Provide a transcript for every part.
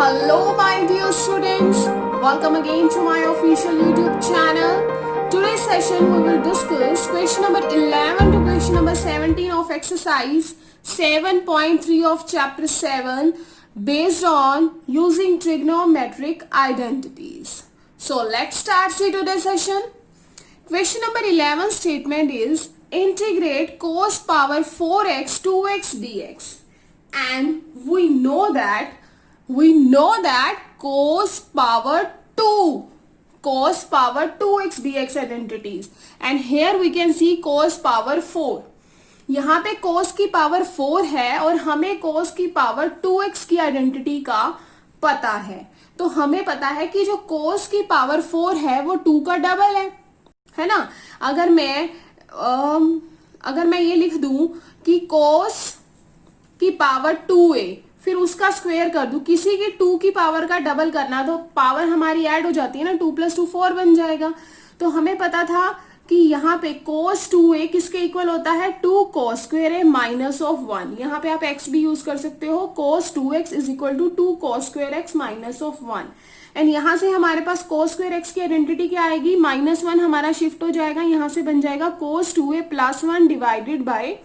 Hello my dear students, welcome again to my official YouTube channel. Today's session we will discuss question number 11 to question number 17 of exercise 7.3 of chapter 7 based on using trigonometric identities. So let's start today's session. Question number 11 statement is integrate cos power 4x 2x dx, and we know that cos power 2x dx identities, and here we can see cos power 4. यहाँ पे cos की power 4 है और हमें cos की power 2x की identity का पता है. तो हमें पता है कि जो cos की पावर 4 है वो 2 का डबल है ना. अगर मैं ये लिख दूं कि cos की पावर 2a फिर उसका स्क्वायर कर दूं, किसी की 2 की पावर का डबल करना तो पावर हमारी ऐड हो जाती है ना, 2 + 2 4 बन जाएगा. तो हमें पता था कि यहाँ पे cos 2a किसके इक्वल होता है, 2 cos square a minus of 1. यहाँ पे आप x भी यूज कर सकते हो, cos 2x is equal to 2 cos square x minus of 1. And यहाँ से हमारे पास cos square x की आइडेंटिटी क्या आएगी, -1 हमारा शिफ्ट हो जाएगा, यहाँ से बन जाएगा cos 2a + 1 divided by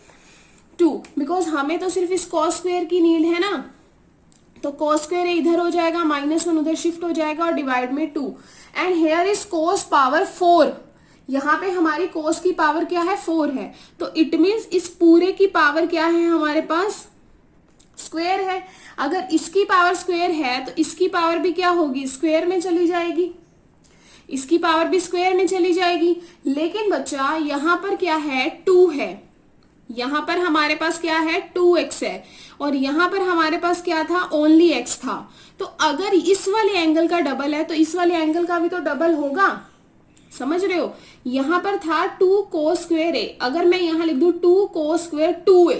2. Because हमें तो सिर्फ इस cos square की नीड है ना, तो cos square a इधर हो जाएगा, -1 उधर शिफ्ट हो जाएगा और डिवाइड में 2. And here is cos power 4. यहाँ पे हमारी cos की पावर क्या है, 4 है. तो इट मीन्स इस पूरे की पावर क्या है हमारे पास, स्क्वायर है. अगर इसकी पावर स्क्वायर है तो इसकी पावर भी क्या होगी, स्क्वायर में चली जाएगी. इसकी पावर भी स्क्वायर में चली जाएगी. लेकिन बच्चा यहाँ पर क्या है, 2 है. यहाँ पर हमारे पास क्या है, 2x है. और यहाँ पर हमारे पास क्या था, ओनली x था. तो अगर इस वाले एंगल का डबल है तो इस वाले एंगल का भी तो डबल होगा. समझ रहे हो. यहाँ पर था 2 cos square a. अगर मैं यहाँ लिख दूं 2 cos square 2a,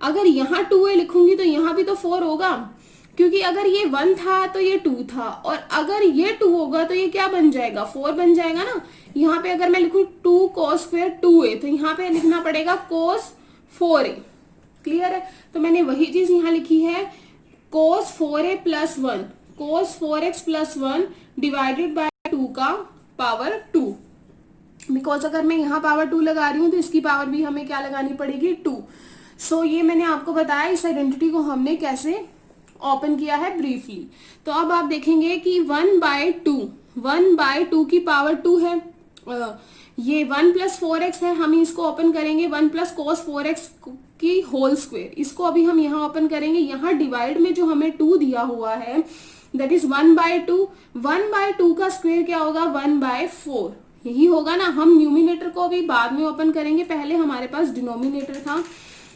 अगर यहाँ 2a लिखूंगी तो यहाँ भी तो 4 होगा, क्योंकि अगर ये 1 था तो ये 2 था, और अगर ये 2 होगा तो ये क्या बन जाएगा, 4 बन जाएगा ना. यहाँ पे अगर मैं लिखूं 2 cos square 2a तो यहाँ पे लिखना पड़ेगा cos 4a. क्लियर है. तो मैंने वही चीज यहाँ लिखी है, cos 4a + 1 cos 4x + 1 divided by 2 का पावर 2. बिकॉज अगर मैं यहाँ पावर 2 लगा रही हूँ तो इसकी पावर भी हमें क्या लगानी पड़ेगी, 2. सो ये मैंने आपको बताया इस आइडेंटिटी को हमने कैसे ओपन किया है ब्रीफली. तो अब आप देखेंगे कि 1/2 की पावर 2 है. ये 1 + 4x है, हम इसको ओपन करेंगे 1 + cos 4x की होल स्क्वायर. इसको अभी हम यहाँ ओपन करेंगे. यहाँ डिवाइड में जो हमें 2 दिया हुआ है दैट इज 1/2. 1/2 का स्क्वायर क्या होगा, 1/4. यही होगा ना. हम न्यूमिनेटर को भी बाद में ओपन करेंगे, पहले हमारे पास डिनोमिनेटर था,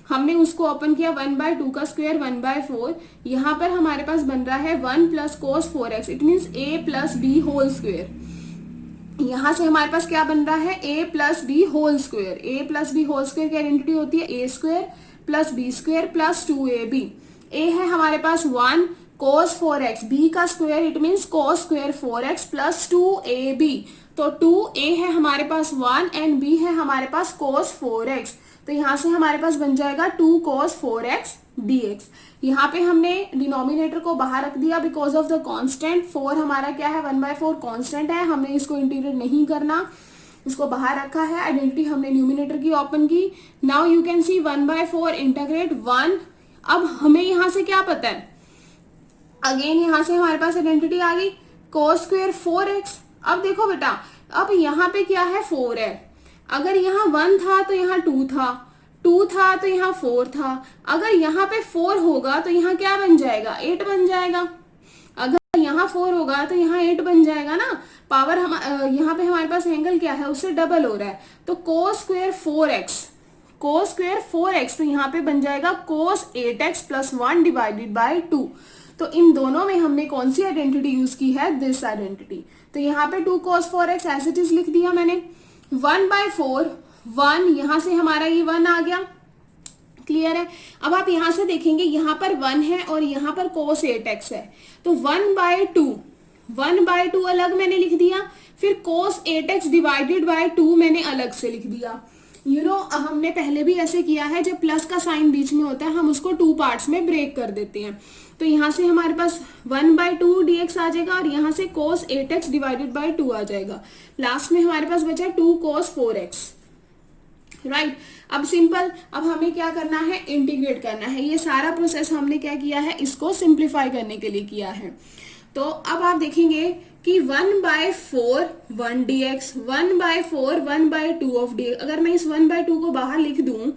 हमने उसको ओपन किया. 1/2 का स्क्वायर 1/4. यहाँ पर हमारे पास बन रहा है 1 + cos 4x. It means a + b whole square. यहाँ से हमारे पास क्या बन रहा है, a + b whole square. a + b whole square की आइडेंटिटी होती है a² + b² + 2ab. a है हमारे पास 1 cos 4x, b का square it means cos square 4x + 2ab. तो 2a है हमारे पास 1 एंड b है हमारे पास cos 4x. तो यहाँ से हमारे पास बन जाएगा 2 cos 4x dx. यहाँ पे हमने डिनोमिनेटर को बाहर रख दिया बिकॉज ऑफ द कांस्टेंट. 4 हमारा क्या है, 1/4 कांस्टेंट है, हमने इसको इंटीग्रेट नहीं करना, इसको बाहर रखा है. आइडेंटिटी हमने न्यूमिनेटर की ओपन की. Now you can see 1/4 integrate 1. अब हमें यहाँ से क्या पता है, अगेन यहाँ से हमारे पास आइडेंटिटी आ गई cos square 4x. अब देखो बेटा, अब यहाँ पे क्या है, 4 है. अगर यहाँ 1 था तो यहाँ 2 था, 2 था तो यहाँ 4 था. अगर यहाँ पे 4 होगा तो यहाँ क्या बन जाएगा, 8 बन जाएगा. अगर यहाँ 4 होगा तो यहाँ 8 बन जाएगा ना. पावर हम यहाँ पे हमारे पास एंगल क्या है, उससे डबल हो रहा है. तो cos square 4x तो यहाँ पे बन जाएगा cos 8x + 1 डिवाइडेड बाय 2. तो इन दोनों में हमने कौन सी आइडेंटिटी यूज की है, दिस आइडेंटिटी. तो यहाँ पे 2 cos 4x as it is लिख दिया मैंने. 1/4 1, यहाँ से हमारा ये 1 आ गया. क्लियर है. अब आप यहाँ से देखेंगे यहाँ पर 1 है और यहाँ पर cos 8x है. तो 1/2 अलग मैंने लिख दिया, फिर cos 8x डिवाइडेड बाय 2 मैंने अलग से लिख दिया. हमने पहले भी ऐसे किया है, जब प्लस का साइन बीच में होता है हम उसको 2 पार्ट्स में ब्रेक कर देते हैं। तो यहाँ से हमारे पास 1/2 dx आ जाएगा और यहाँ से cos 8x डिवाइडेड बाई 2 आ जाएगा। लास्ट में हमारे पास बचा 2 cos 4x, राइट। अब सिंपल, अब हमें क्या करना है, इंटीग्रेट करना है। ये सारा प्रोसेस हमने क्या किया है, इसको सिंप्लीफाई करने के लिए किया है। तो अब आप देखेंगे कि 1/4 1 dx, 1/4 1/2 ऑफ dx। अगर मैं इस 1/2 को बाहर लिख दूं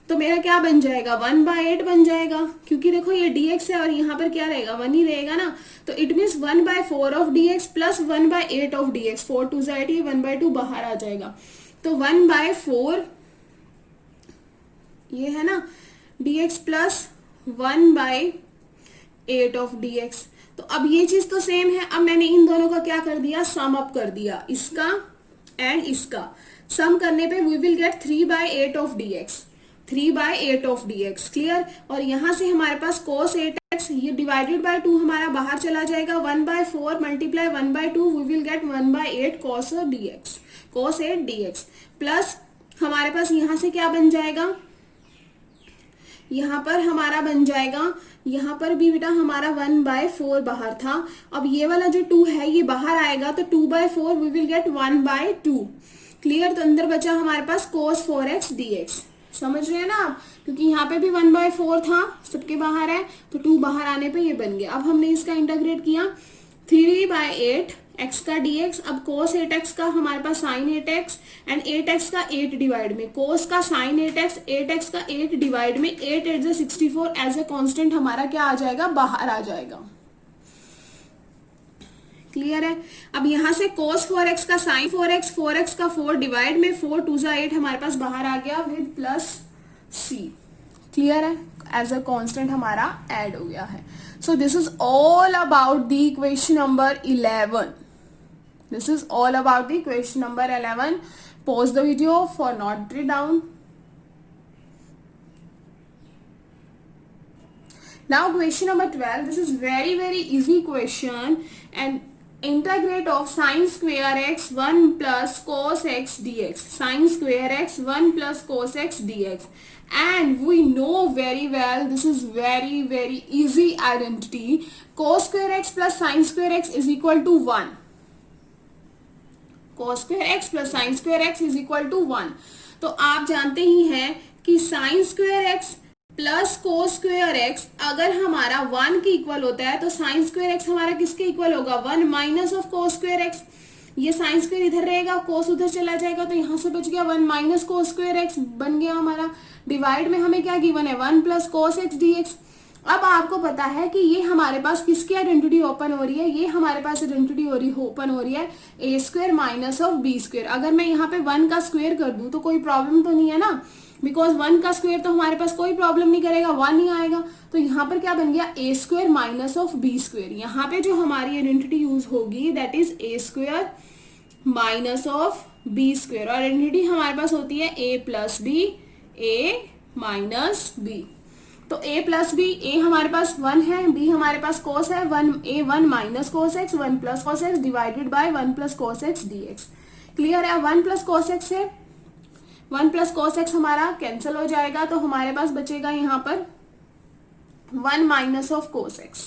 तो मेरा क्या बन जाएगा, 1/8 बन जाएगा, क्योंकि देखो ये dx है और यहाँ पर क्या रहेगा, 1 ही रहेगा ना। तो it means 1/4 of dx plus 1/8 of dx, 4 2 8, ये 1/2 बाहर आ जाएगा। तो 1/4 ये है ना dx प्लस 1/8 ऑफ dx। तो अब ये चीज तो सेम है। अब मैंने इन दोनों का क्या कर दिया, सम अप कर दिया, इसका एंड इसका। सम करने पे we will get 3/8 of dx, 3/8 of dx, clear. और यहां से हमारे पास cos 8x, ये डिवाइडेड बाय 2 हमारा बाहर चला जाएगा, 1/4 multiply 1/2 we will get 1/8 cos dx, cos 8 dx। Plus हमारे पास यहां से क्या बन जाएगा, यहाँ पर हमारा बन जाएगा, यहाँ पर भी बेटा हमारा 1/4 बाहर था। अब ये वाला जो 2 है ये बाहर आएगा, तो 2/4 वी विल गेट 1/2, क्लियर। तो अंदर बचा हमारे पास cos 4x dx, समझ रहे हैं ना आप, क्योंकि यहाँ पे भी 1/4 था, सबके बाहर है, तो 2 बाहर आने पे ये बन गया। अब हमने इसका इंटीग्रेट किया, 3/8 x का dx। अब cos 8x का हमारे पास sin 8x एंड 8x का 8 डिवाइड में cos का sin 8x, 8x का 8 डिवाइड में 8 8 64 एज ए कांस्टेंट हमारा क्या आ जाएगा, बाहर आ जाएगा, क्लियर है। अब यहाँ से cos 4x का sin 4x, 4x का 4 डिवाइड में 4 2 8 हमारे पास बाहर आ गया विद प्लस c, क्लियर है, एज अ कांस्टेंट हमारा ऐड हो गया है। So this is all about the equation number 11। This is all about the question number 11. Pause the video for note it down. Now question number 12. This is very easy question, and integrate of sin square x 1 plus cos x dx. Sin square x 1 plus cos x dx. And we know very well, this is very easy identity. Cos square x plus sin square x is equal to 1. cos square x plus sin square x is equal to 1। तो आप जानते ही हैं कि sin square x plus cos square x अगर हमारा 1 के equal होता है तो sin square x हमारा किसके इक्वल होगा, 1 minus of cos square x। ये sin square इधर रहेगा, cos उधर चला जाएगा, तो यहाँ से बच गया 1 माइनस cos square x बन गया हमारा। डिवाइड में हमें क्या गिवन है, 1 प्लस cos x dx। अब आपको पता है कि ये हमारे पास किसकी आइडेंटिटी ओपन हो रही है, ये हमारे पास आइडेंटिटी ओपन हो रही है A square minus of B square. अगर मैं यहाँ पे 1 का स्क्वायर कर दूं तो कोई प्रॉब्लम तो नहीं है ना, बिकॉज 1 का स्क्वायर तो हमारे पास कोई प्रॉब्लम नहीं करेगा, 1 ही आएगा। तो यहाँ पर क्या बन गया, A square minus of B square. यहाँ पे जो हमारी आइडेंटिटी यूज होगी that is A square minus of B square, और आइडेंटिटी हमारे पास होती है A plus B, A minus B. तो a प्लस बी, a हमारे पास 1 है, b हमारे पास cos है, 1 minus cos x, 1 plus cos x divided by 1 plus cos x dx, clear है। 1 प्लस cos x से 1 प्लस cos x हमारा cancel हो जाएगा, तो हमारे पास बचेगा यहाँ पर 1 minus of cos x,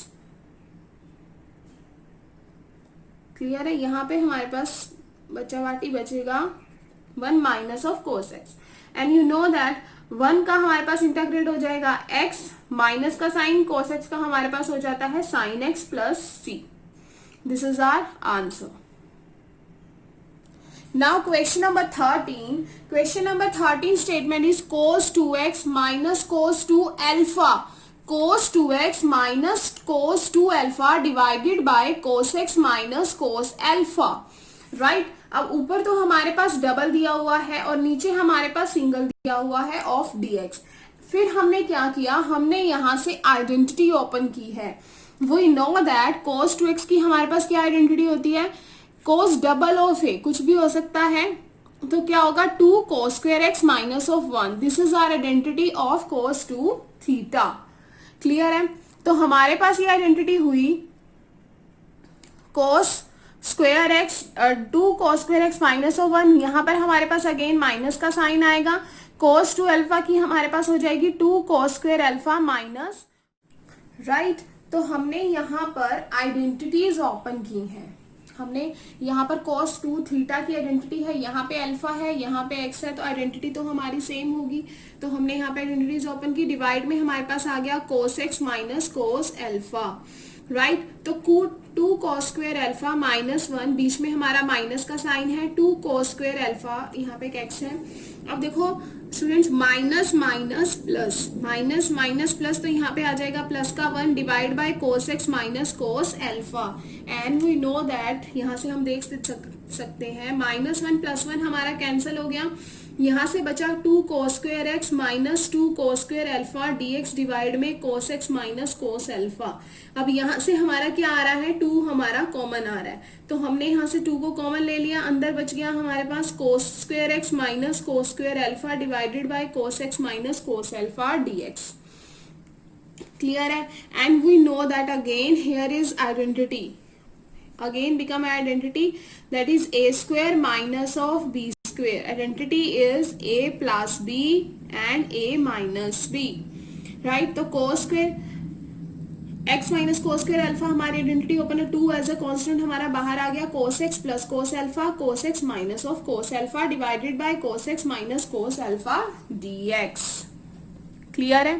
clear है। यहाँ पे हमारे पास बचावाटी बचेगा 1 minus of cos x, and you know that 1 का हमारे पास इंटीग्रेट हो जाएगा x माइनस का साइन, cos x का हमारे पास हो जाता है sin x plus c। This is our answer. Now question number 13। Question number 13 statement is cos 2x minus cos 2 alpha, cos 2x minus cos 2 alpha divided by cos x minus cos alpha, right. अब ऊपर तो हमारे पास double दिया हुआ है और नीचे हमारे पास सिंगल दिया हुआ है ऑफ dx। फिर हमने क्या किया, हमने यहां से आइडेंटिटी ओपन की है। We know that cos 2x की हमारे पास क्या आइडेंटिटी होती है, cos डबल ऑफ ए, कुछ भी हो सकता है, तो क्या होगा 2 cos square x minus of 1। This is our identity of cos 2 theta, clear है। तो हमारे पास ये आइडेंटिटी हुई cos square X 2 cos square x minus of 1, यहाँ पर हमारे पास अगेन माइनस का साइन आएगा। cos 2 अल्फा की हमारे पास हो जाएगी 2 cos square alpha minus, right. तो हमने यहाँ पर आइडेंटिटीज ओपन की हैं। हमने यहाँ पर cos 2 थीटा की आइडेंटिटी है, यहाँ पे अल्फा है, यहाँ पे एक्स है, तो आइडेंटिटी तो हमारी सेम होगी। तो हमने यहाँ पे आइडेंटिटीज ओपन की। डिवाइड में हमारे पास आ गया cos x minus cos alpha, right. तो 2 cos स्क्वायर अल्फा माइनस 1, बीच में हमारा माइनस का साइन है, 2 cos स्क्वायर अल्फा, यहाँ पे एक एक्स है। अब देखो students, minus minus plus, minus minus plus, तो यहाँ पे आ जाएगा प्लस का 1 divide by cos x minus cos alpha. And we know that, यहाँ से हम देख सकते हैं -1 + 1 हमारा कैंसिल हो गया। यहाँ से बचा 2 cos square x minus 2 cos square alpha dx divide में cos x minus cos alpha. अब यहाँ से हमारा क्या आ रहा है, 2 हमारा कॉमन आ रहा है, तो हमने यहाँ से 2 को कॉमन ले लिया। अंदर बच गया हमारे पास cos square x minus cos square alpha divided by cos x minus cos alpha dx। Clear है? And we know that again here is identity, again become identity, that is a square minus of b square. Identity is a plus b and a minus b, right? तो cos square x minus cos square alpha हमारी identity open है, 2 as a constant हमारा बाहर आ गया, cos x plus cos alpha, cos x minus of cos alpha divided by cos x minus cos alpha dx। Clear है?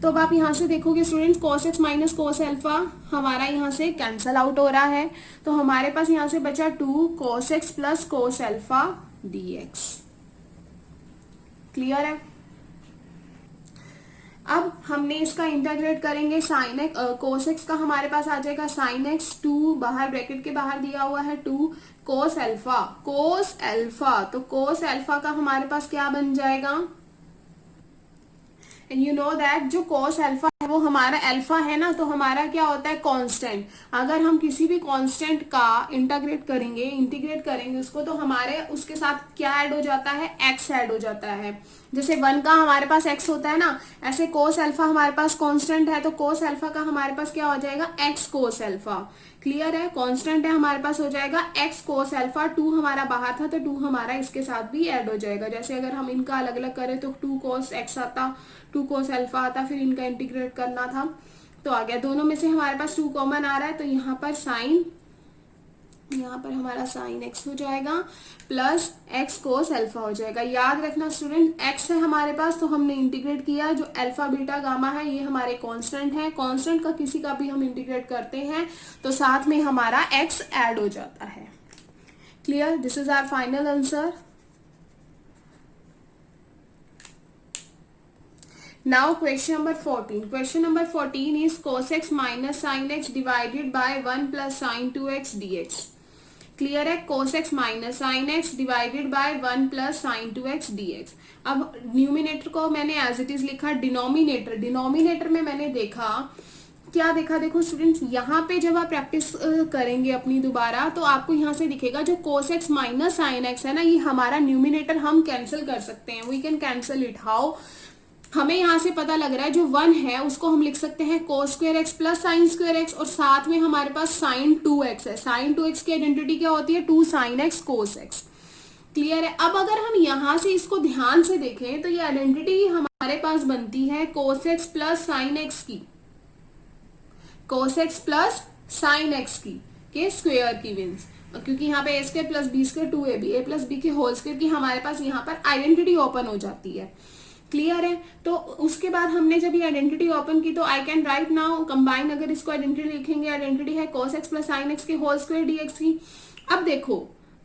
तो अब आप यहाँ से देखोगे student, cos x minus cos alpha हमारा यहाँ से कैंसल आउट हो रहा है, तो हमारे पास यहाँ से बचा 2 cos x plus cos alpha dx। Clear है? अब हमने इसका इंटीग्रेट करेंगे, साइन एक्स cos x का हमारे पास आ जाएगा sin x, 2 बाहर ब्रैकेट के बाहर दिया हुआ है 2 cos अल्फा, तो cos अल्फा का हमारे पास क्या बन जाएगा, एंड यू नो दैट जो cos अल्फा है वो हमारा अल्फा है ना, तो हमारा क्या होता है, कांस्टेंट। अगर हम किसी भी कांस्टेंट का इंटीग्रेट करेंगे उसको, तो हमारे उसके साथ क्या ऐड हो जाता है, x ऐड हो जाता है। जैसे 1 का हमारे पास x होता है ना, ऐसे cos अल्फा हमारे पास कांस्टेंट है, तो cos अल्फा का हमारे पास क्या हो जाएगा, x cos अल्फा। क्लियर है? कांस्टेंट है, हमारे पास हो जाएगा x cos अल्फा, 2 हमारा बाहर था तो 2 हमारा इसके साथ भी ऐड हो जाएगा। जैसे अगर हम इनका अलग अलग करें तो 2 cos x आता, 2 cos अल्फा आता, फिर इनका इंटीग्रेट करना था तो आ गया। दोनों में से हमारे पास 2 कॉमन आ रहा है, तो यहाँ पर हमारा साइन x हो जाएगा प्लस x cos अल्फा हो जाएगा। याद रखना स्टूडेंट, x है हमारे पास तो हमने इंटीग्रेट किया, जो अल्फा बीटा गामा है ये हमारे कांस्टेंट है, कांस्टेंट का किसी का भी हम इंटीग्रेट करते हैं तो साथ में हमारा x ऐड हो जाता है। Clear? This is our final answer. Now question number 14. Question number 14 is cos x minus sin x divided by 1 plus sin 2x dx. Clear है? cos x minus sine x divided by 1 plus sign 2x dx। अब numerator को मैंने as it is लिखा, denominator में मैंने क्या देखा, देखो स्टूडेंट्स, यहाँ पे जब आप प्रैक्टिस करेंगे अपनी दोबारा तो आपको यहाँ से दिखेगा जो cos x minus sine x है ना, ये हमारा न्यूमिनेटर हम कैंसिल कर सकते हैं, we can cancel it. How? हमें यहाँ से पता लग रहा है जो 1 है उसको हम लिख सकते हैं cos square X plus sine square x, और साथ में हमारे पास sin 2x है। sin 2x की आइडेंटिटी क्या होती है, 2 sin x cos x। Clear है? अब अगर हम यहाँ से इसको ध्यान से देखें तो ये आइडेंटिटी हमारे पास बनती है cos x plus sine X की, cos x plus sine X की के स्क्वायर की मीन्स, क्योंकि यहाँ पे a square plus B square 2ab, a plus B के होल स्क्वायर की हमारे पास यहाँ पर आइडेंटिटी ओपन हो जाती है। क्लियर है? तो उसके बाद हमने जब ये आइडेंटिटी ओपन की तो आई कैन राइट नाउ कंबाइन, अगर इसको आइडेंटिटी लिखेंगे, आइडेंटिटी है cos x plus sine x के होल स्क्वायर dx की। अब देखो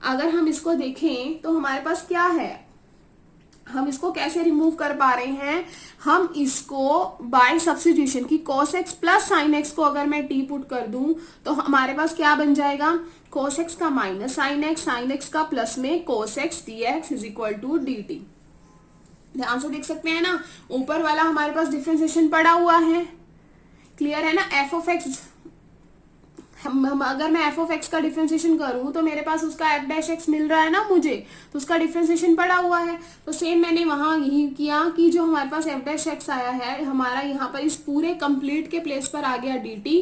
अगर हम इसको देखें तो हमारे पास क्या है, हम इसको कैसे रिमूव कर पा रहे हैं, हम इसको बाय सब्स्टिट्यूशन की cos x plus sine x को अगर मैं t पुट कर दूं तो हमारे पास क्या बन जाएगा, cos x का माइनस साइन एक्स का प्लस में cos x dx is equal to dt। ध्यान से देख सकते हैं ना, ऊपर वाला हमारे पास डिफरेंशिएशन पड़ा हुआ है। क्लियर है ना? f ऑफ एक्स, अगर मैं f ऑफ एक्स का डिफरेंशिएशन करूं तो मेरे पास उसका f डैश एक्स मिल रहा है ना मुझे, तो उसका डिफरेंशिएशन पड़ा हुआ है। तो सेम मैंने वहां यही किया कि जो हमारे पास f डैश एक्स आया है हमारा यहाँ पर इस पूरे कंप्लीट के प्लेस पर आ गया dt,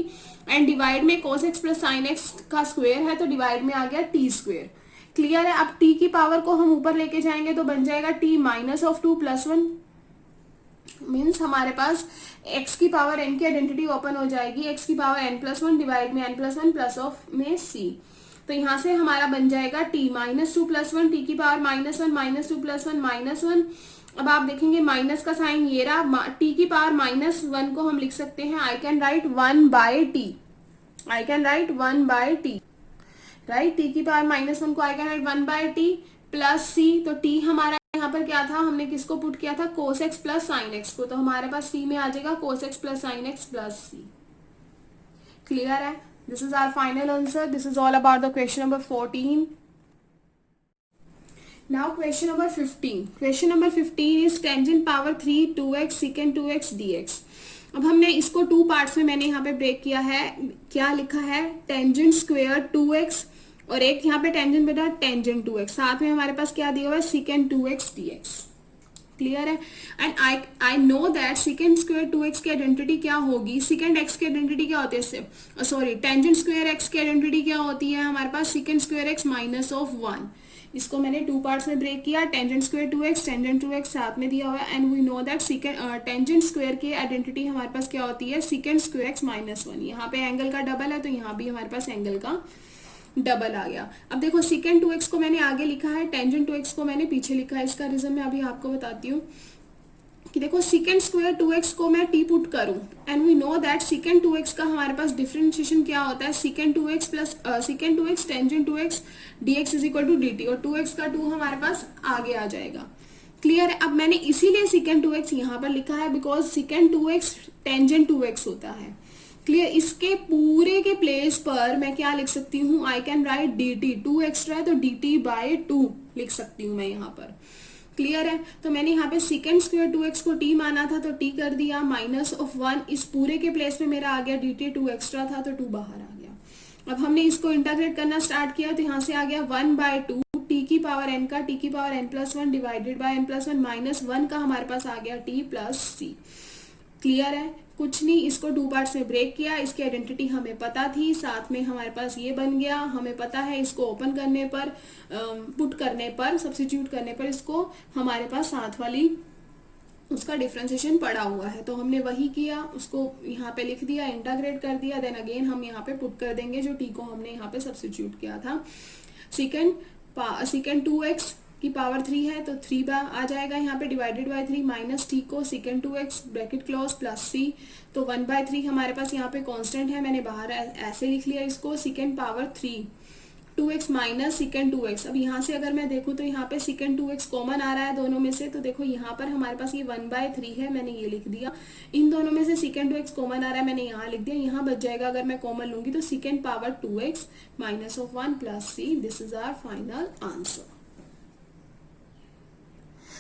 एंड डिवाइड में cos x plus sine X का स्क्वायर है तो डिवाइड में आ गया t स्क्वायर। क्लियर है। अब t की पावर को हम ऊपर लेके जाएंगे तो बन जाएगा t minus of 2 plus 1, means हमारे पास x की पावर n की आइडेंटिटी ओपन हो जाएगी, x की पावर n प्लस 1 डिवाइड में n प्लस 1 प्लस ऑफ में c। तो यहाँ से हमारा बन जाएगा t माइनस 2 प्लस 1, t की power minus 1 minus 2 plus 1 minus 1। अब आप देखेंगे माइनस का साइन ये रहा, t की पावर माइनस 1 को हम लिख सकते हैं I can write 1 by t, I can write 1 by t, right. t की पावर माइनस 1 को I can write 1 by t plus c। तो t हमारा यहाँ पर क्या था, हमने किसको पुट किया था, cos x plus sine x को, तो हमारे पास c में आ जाएगा cos x plus sine x plus c। Clear है। This is our final answer. This is all about the question number 14। Now question number 15. Question number 15 is tangent power 3 2x secant 2x dx. अब हमने इसको to parts में मैंने यहाँ पे break किया है। क्या लिखा है, टेंजेंट स्क्वायर 2x और एक यहाँ पे टेंजेंट बेटा टेंजेंट 2x, साथ में हमारे पास क्या दिया हुआ है secant 2x dx। क्लियर है। And I know that secant square 2x की आइडेंटिटी क्या होगी, secant x की आइडेंटिटी क्या होती है, सॉरी टेंजेंट स्क्वायर x की आइडेंटिटी क्या होती है हमारे पास, secant square x minus of 1। इसको मैंने टू पार्ट्स में ब्रेक किया, tangent square 2x tangent 2x साथ में दिया हुआ है। And we know that tangent square की आइडेंटिटी हमारे पास क्या होती है, secant स्क्वायर x माइनस 1। यहाँ पे एंगल का डबल है तो यहाँ भी हमारे पास एंगल का डबल आ गया। अब देखो secant 2x को मैंने आगे लिखा है, टेंजेंट 2x को मैंने पीछे लिखा है। इसका रीजन मैं अभी आपको बताती हूँ कि देखो secant स्क्वायर 2x को मैं t पुट करूं and we know that secant 2x का हमारे पास डिफरेंशिएशन क्या होता है, secant 2x plus secant 2x tangent 2x dx is equal to dt, और 2x का 2 हमारे पास आगे आ जाएगा। क्लियर है। अब मैंने इसीलिए secant 2x यहाँ पर लिखा है because secant 2x tangent 2x होता है। क्लियर। इसके पूरे के प्लेस पर मैं क्या लिख सकती हूँ, आई कैन राइट dt, 2 एक्स्ट्रा है तो dt बाय 2 लिख सकती हूँ मैं यहाँ पर। क्लियर है। तो मैंने यहाँ पे secant स्क्वायर 2x को t माना था तो t कर दिया, माइनस ऑफ 1 इस पूरे के प्लेस में मेरा आ गया dt, 2 एक्स्ट्रा था तो 2 बाहर आ गया। अब हमने इसको इंटीग्रेट करना स्टार्ट किया तो यहाँ से आ गया 1 बाय 2, t की पावर n का t की power n plus 1 divided by n plus 1 minus 1 का हमारे पास आ गया t प्लस c। क्लियर है। कुछ नहीं, इसको टू पार्ट्स में ब्रेक किया, इसकी आइडेंटिटी हमें पता थी, साथ में हमारे पास ये बन गया। हमें पता है इसको ओपन करने पर, पुट करने पर, सब्स्टिट्यूट करने पर इसको हमारे पास साथ वाली उसका डिफरेंशिएशन पड़ा हुआ है तो हमने वही किया, उसको यहाँ पे लिख दिया, इंटीग्रेट कर दिया। देन अगेन हम यहाँ पे पुट कर देंगे जो टी को हमने यहाँ पे सब्स्टिट्यूट किया था। secant 2x की पावर 3 है तो 3 आ जाएगा यहाँ पे डिवाइडेड बाय 3 माइनस t को secant 2x bracket close plus c, तो 1 बाय 3 हमारे पास यहाँ पे कांस्टेंट है, मैंने बाहर ऐसे लिख लिया इसको, secant power 3 2x minus secant 2x। अब यहाँ से अगर मैं देखूँ तो यहाँ पे secant 2x कॉमन आ रहा है दोनों में से, तो देखो यहाँ पर हमारे पास ये 1 बाय 3 है, मैंने ये लिख दिया। इन दोनों में से secant 2x कॉमन आ रहा है, मैंने यहाँ लिख दिया। यहाँ बच जाएगा अगर मैं कॉमन लूंगी तो secant power 2x minus of 1 plus c। This is our final answer.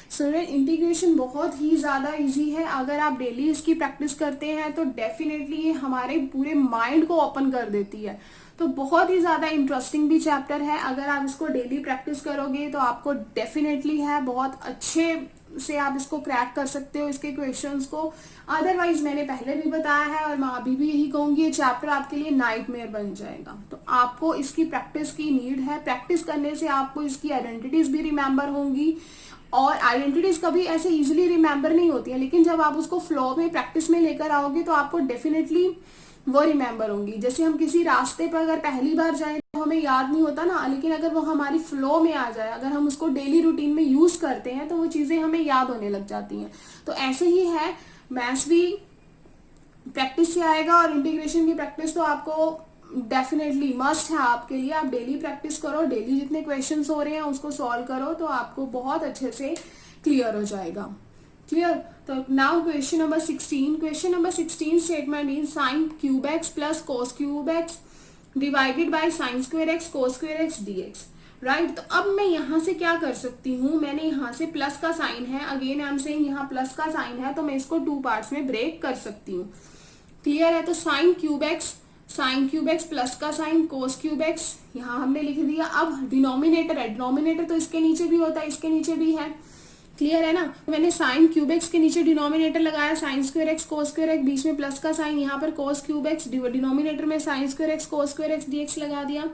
Student integration बहुत ही ज़्यादा इजी है, अगर आप डेली इसकी प्रैक्टिस करते हैं तो डेफिनेटली ये हमारे पूरे माइंड को ओपन कर देती है। तो बहुत ही ज़्यादा इंटरेस्टिंग भी चैप्टर है, अगर आप इसको डेली प्रैक्टिस करोगे तो आपको डेफिनेटली है बहुत अच्छे से आप इसको क्रैक कर सकते हो इसके क्वेश्चंस को। अदरवाइज मैंने पहले भी बताया है और मैं अभी भी यही कहूँगी, ये चैप्टर आपके लिए नाइटमेयर बन जाएगा। तो आपको इसकी प्रैक्टिस की नीड है, प्रैक्टिस करने से आपको इसकी आइडेंटिटीज भी रिमेंबर होंगी, और आइडेंटिटीज कभी ऐसे इजीली रिमेंबर नहीं होती है, लेकिन जब आप उसको फ्लो में प्रैक्टिस में लेकर आओगे तो आपको डेफिनेटली वो रिमेंबर होंगी। जैसे हम किसी रास्ते पर अगर पहली बार जाएं तो हमें याद नहीं होता ना, लेकिन अगर वो हमारी फ्लो में आ जाए, अगर हम उसको डेली रूटीन में यूज करते हैं तो वो चीजें हमें याद होने लग जाती हैं। तो ऐसे ही है, मैथ्स भी प्रैक्टिस से आएगा और इंटीग्रेशन की प्रैक्टिस तो आपको डेफिनेटली मस्ट है आपके लिए। आप डेली प्रैक्टिस करो, डेली जितने क्वेश्चंस हो रहे हैं उसको सॉल्व करो तो आपको बहुत अच्छे से क्लियर हो जाएगा। क्लियर। तो now question number 16। Question number 16 statement is sin cube x plus cos cube x divided by sin square x cos square X dx। Right. तो अब मैं यहाँ से क्या कर सकती हूँ, मैंने यहाँ से प्लस का साइन है, अगेन आई एम सेइंग यहाँ प्लस का साइन है, तो मैं इसको टू पार्ट्स में ब्रेक कर सकती हूँ। क्लियर है। तो sin क्यूब एक्स प्लस का साइन cos क्यूब एक्स यहाँ हमने लिख दिया। अब डिनोमिनेटर है, डिनोमिनेटर तो इसके नीचे भी होता है, इसके नीचे भी है, क्लियर है ना। मैंने साइन क्यूब एक्स के नीचे डिनोमिनेटर लगाया, sine square x cos square x, बीच में प्लस का साइन, यहाँ पर कोस क्यूब एक्स, डिनोमिनेटर में sine square x cos square x dx लगा दिया।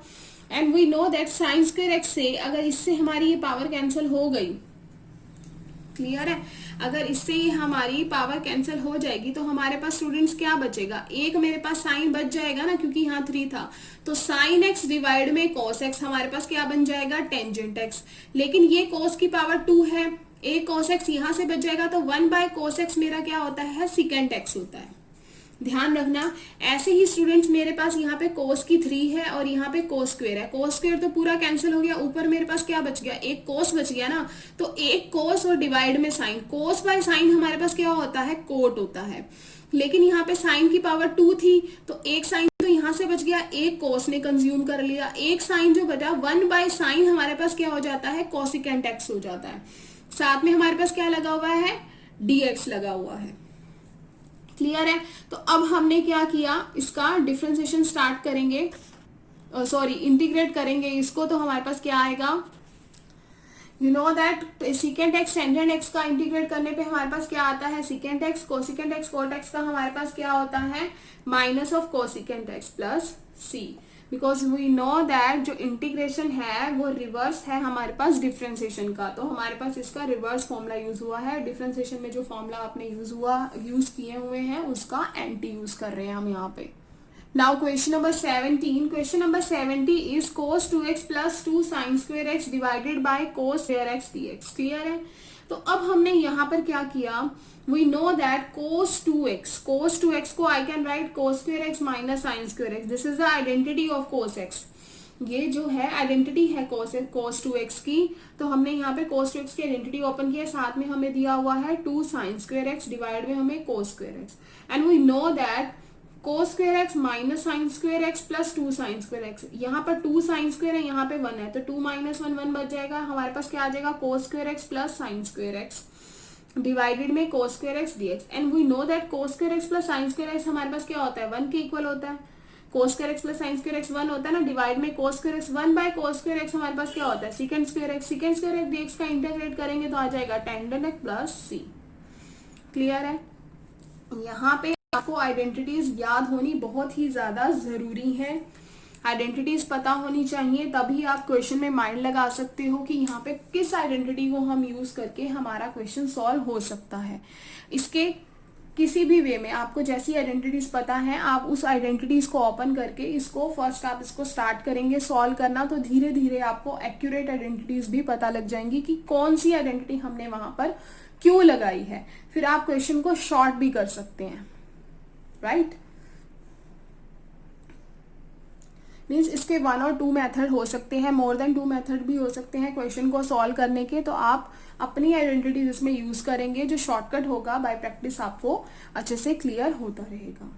And we know that sine square x से अगर इससे हमारी ये पावर कैंसिल हो गई, क्लियर है, अगर इससे ये हमारी पावर कैंसिल हो जाएगी तो हमारे पास स्टूडेंट्स क्या बचेगा, एक मेरे पास साइन बच जाएगा ना, क्योंकि यहाँ 3 था, तो साइन एक्स डिवाइड में कोस एक्स हमारे पास क्या बन जाएगा, टेंजेंट एक्स। लेकिन ये कोस की पावर 2 है, एक कोस एक्स यहाँ से बच जाएगा, तो 1 बाय कोस एक्स मेरा क्या होता है, सिकेंड एक्स होता है। ध्यान रखना। ऐसे ही स्टूडेंट्स मेरे पास यहाँ पे कोस की 3 है और यहाँ पे कोस स्क्वेयर है, कोस स्क्वेयर तो पूरा कैंसिल हो गया, ऊपर मेरे पास क्या बच गया, एक कोस बच गया ना, तो एक कोस और डिवाइड में साइन, कोस बाय साइन हमारे पास क्या होता है, कोट होता है। लेकिन यहाँ पे साइन की पावर 2 थी, तो एक साइन तो यहाँ से बच गया, एक कोस ने कंज्यूम कर लिया, एक साइन जो बचा 1 बाय साइन हमारे पास क्या हो जाता है, कोसिकेंट एक्स हो जाता है। साथ में हमारे पास क्या लगा हुआ है, dx लगा हुआ है। क्लियर है। तो अब हमने क्या किया, इसका डिफरेंशिएशन स्टार्ट करेंगे, सॉरी इंटीग्रेट करेंगे इसको, तो हमारे पास क्या आएगा, you know that secant X tangent X का इंटीग्रेट करने पे हमारे पास क्या आता है, secant X cosecant X cot X का हमारे पास क्या होता है, minus of cosecant X plus C, because we know that जो इंटीग्रेशन है वो रिवर्स है हमारे पास डिफरेंशिएशन का, तो हमारे पास इसका रिवर्स फॉर्मूला यूज हुआ है। डिफरेंशिएशन में जो फॉर्मूला आपने यूज किए हुए हैं उसका एंटी यूज कर रहे हैं हम यहाँ पे। Now question number 17, question number 70 is cos 2x plus 2 sin square X divided by cos square X dx। Clear है। तो अब हमने यहाँ पर क्या किया, we know that cos 2x को I can right cos square x minus sine square x, this is the identity of cos x। ये जो है आइडेंटिटी है cos 2x की, तो हमने यहाँ पे cos 2x की आइडेंटिटी ओपन किया, साथ में हमें दिया हुआ है 2 sin स्क्वायर एक्स डिवाइड में हमें cos square X, and we know that cos square x minus sine square X plus 2 sin square X, यहाँ पर 2 sin स्क्वायर है, यहाँ पे 1 है, तो 2 माइनस 1 1 बच जाएगा, हमारे पास क्या आ जाएगा cos square X plus sine square X divided में cos square X dx। And we know that cos square X plus sine square X हमारे पास क्या होता है, 1 के इक्वल होता है, cos square X plus sine square X 1 होता है ना, डिवाइड में cos square X 1 by cos square X हमारे पास क्या होता है, सेकंड स्क्वायर एक्स dx का इंटीग्रेट करेंगे तो आ जाएगा tangent X plus C. Clear है। यहाँ पे आपको आइडेंटिटीज याद होनी बहुत ही ज्यादा जरूरी है, आइडेंटिटीज पता होनी चाहिए, तभी आप क्वेश्चन में माइंड लगा सकते हो कि यहाँ पे किस आइडेंटिटी को हम यूज करके हमारा क्वेश्चन सॉल्व हो सकता है। इसके किसी भी वे में आपको जैसी आइडेंटिटीज पता है, आप उस आइडेंटिटीज को ओपन करके इसको फर्स्ट आप इसको स्टार्ट करेंगे सॉल्व करना, तो धीरे धीरे आपको एक्यूरेट आइडेंटिटीज भी पता लग जाएंगी कि कौन सी आइडेंटिटी हमने वहां पर क्यों लगाई है, फिर आप क्वेश्चन को शॉर्ट भी कर सकते हैं, राइट। मीन्स इसके 1 और 2 मेथड हो सकते हैं, मोर देन 2 मेथड भी हो सकते हैं क्वेश्चन को सॉल्व करने के, तो आप अपनी आइडेंटिटीज इसमें यूज करेंगे, जो शॉर्टकट होगा बाय प्रैक्टिस आपको अच्छे से क्लियर होता रहेगा।